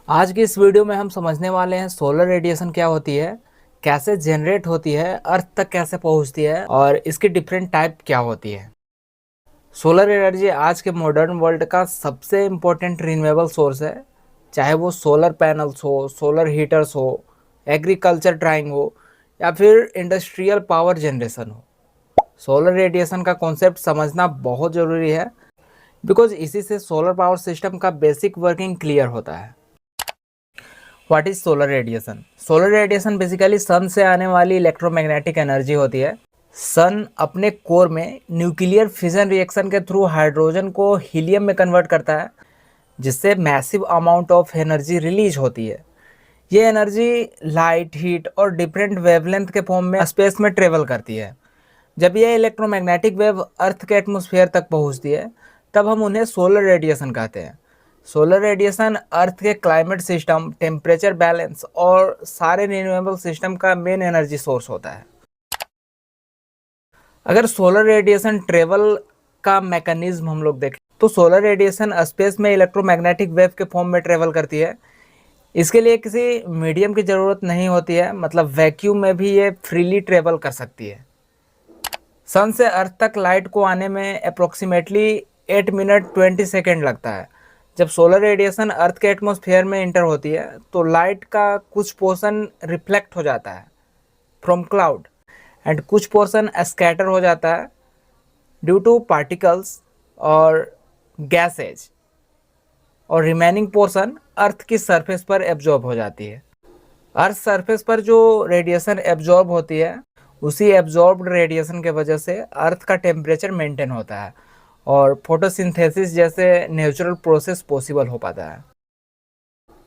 आज की इस वीडियो में हम समझने वाले हैं सोलर रेडिएशन क्या होती है, कैसे जनरेट होती है, अर्थ तक कैसे पहुंचती है और इसकी डिफरेंट टाइप क्या होती है। सोलर एनर्जी आज के मॉडर्न वर्ल्ड का सबसे इम्पोर्टेंट रिन्यूएबल सोर्स है। चाहे वो सोलर पैनल्स हो, सोलर हीटर्स हो, एग्रीकल्चर ड्राइंग हो या फिर इंडस्ट्रियल पावर जनरेशन हो। सोलर रेडिएशन का कॉन्सेप्ट समझना बहुत ज़रूरी है बिकॉज इसी से सोलर पावर सिस्टम का बेसिक वर्किंग क्लियर होता है। What is solar radiation? Solar radiation basically sun से आने वाली इलेक्ट्रोमैग्नेटिक एनर्जी होती है। सन अपने कोर में न्यूक्लियर फिजन रिएक्शन के थ्रू हाइड्रोजन को हीलियम में कन्वर्ट करता है, जिससे massive amount of energy release होती है। ये एनर्जी लाइट, हीट और डिफरेंट वेवलेंथ के फॉर्म में स्पेस में ट्रेवल करती है। जब ये इलेक्ट्रोमैग्नेटिक वेव अर्थ के एटमॉस्फेयर तक पहुंचती है, तब हम उन्हें सोलर रेडिएशन कहते हैं। सोलर रेडिएशन अर्थ के क्लाइमेट सिस्टम, टेम्परेचर बैलेंस और सारे रिन्यूएबल सिस्टम का मेन एनर्जी सोर्स होता है। अगर सोलर रेडिएशन ट्रेवल का मैकेनिज्म हम लोग देखें तो सोलर रेडिएशन स्पेस में इलेक्ट्रोमैग्नेटिक वेव के फॉर्म में ट्रेवल करती है। इसके लिए किसी मीडियम की ज़रूरत नहीं होती है, मतलब वैक्यूम में भी ये फ्रीली ट्रेवल कर सकती है। सन से अर्थ तक लाइट को आने में अप्रोक्सीमेटली 8 मिनट 20 सेकेंड लगता है। जब सोलर रेडिएशन अर्थ के एटमॉस्फेयर में इंटर होती है तो लाइट का कुछ पोर्शन रिफ्लेक्ट हो जाता है फ्रॉम क्लाउड एंड कुछ पोर्शन स्कैटर हो जाता है ड्यू टू पार्टिकल्स और गैसेज, और रिमेनिंग पोर्शन अर्थ की सरफेस पर एब्जॉर्ब हो जाती है। अर्थ सरफेस पर जो रेडिएशन एब्जॉर्ब होती है, उसी एब्जॉर्ब्ड रेडिएशन के वजह से अर्थ का टेम्परेचर मेंटेन होता है और फोटोसिंथेसिस जैसे नेचुरल प्रोसेस पॉसिबल हो पाता है।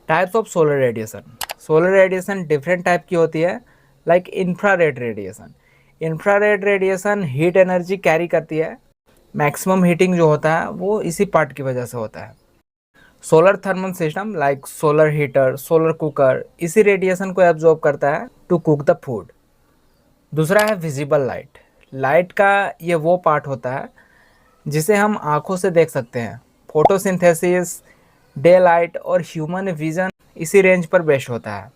Types of solar radiation. Solar radiation different type की होती है, like infrared radiation. Infrared radiation heat energy carry करती है। मैक्सिमम हीटिंग जो होता है वो इसी पार्ट की वजह से होता है। Solar thermal system like solar heater, solar cooker इसी रेडिएशन को एब्जॉर्ब करता है टू कुक द फूड। दूसरा है विजिबल लाइट। लाइट का ये वो पार्ट होता है जिसे हम आंखों से देख सकते हैं। फोटोसिंथेसिस, डे लाइट और ह्यूमन विजन इसी रेंज पर बेस्ड होता है।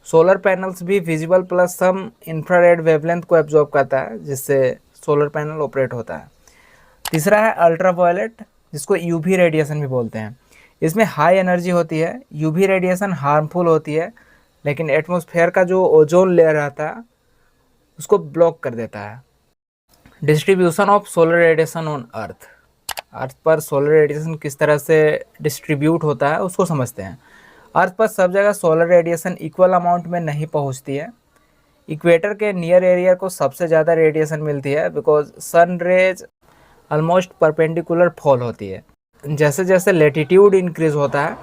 सोलर पैनल्स भी विजिबल प्लस सम इंफ्रारेड वेवलेंथ को एब्जॉर्ब करता है, जिससे सोलर पैनल ऑपरेट होता है। तीसरा है अल्ट्रावायलेट, जिसको यूवी रेडिएशन भी बोलते हैं। इसमें हाई एनर्जी होती है। यूवी रेडिएशन हार्मफुल होती है, लेकिन एटमॉस्फेयर का जो ओजोन लेयर रहता है उसको ब्लॉक कर देता है। Distribution of solar radiation on earth. Earth पर सोलर रेडिएशन किस तरह से डिस्ट्रीब्यूट होता है उसको समझते हैं। अर्थ पर सब जगह सोलर रेडिएशन इक्वल अमाउंट में नहीं पहुंचती है। इक्वेटर के नियर एरिया को सबसे ज़्यादा रेडिएशन मिलती है because sun rays almost perpendicular fall होती है। जैसे जैसे लेटीट्यूड इंक्रीज होता है,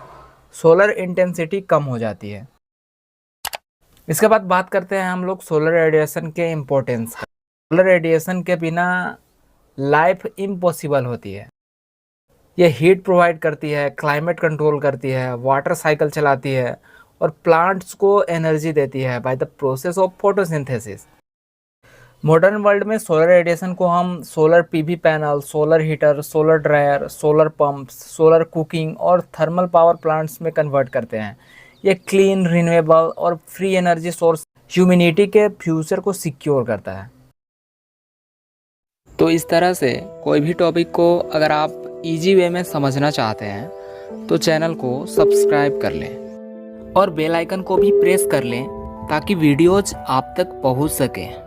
सोलर इंटेंसिटी कम हो जाती है। इसके बाद बात करते हैं हम लोग सोलर रेडिएशन के इम्पोर्टेंस का। सोलर रेडिएशन के बिना लाइफ इम्पॉसिबल होती है। ये हीट प्रोवाइड करती है, क्लाइमेट कंट्रोल करती है, वाटर साइकिल चलाती है और प्लांट्स को एनर्जी देती है by the process of photosynthesis. Modern world में सोलर रेडिएशन को हम solar PV panel, solar heater, solar dryer, solar pumps, solar cooking और थर्मल पावर प्लांट्स में कन्वर्ट करते हैं। ये क्लीन, रिन्यूएबल और फ्री एनर्जी सोर्स ह्यूमैनिटी के फ्यूचर को सिक्योर करता है। तो इस तरह से कोई भी टॉपिक को अगर आप इजी वे में समझना चाहते हैं तो चैनल को सब्सक्राइब कर लें और बेल आइकन को भी प्रेस कर लें ताकि वीडियोज आप तक पहुंच सकें।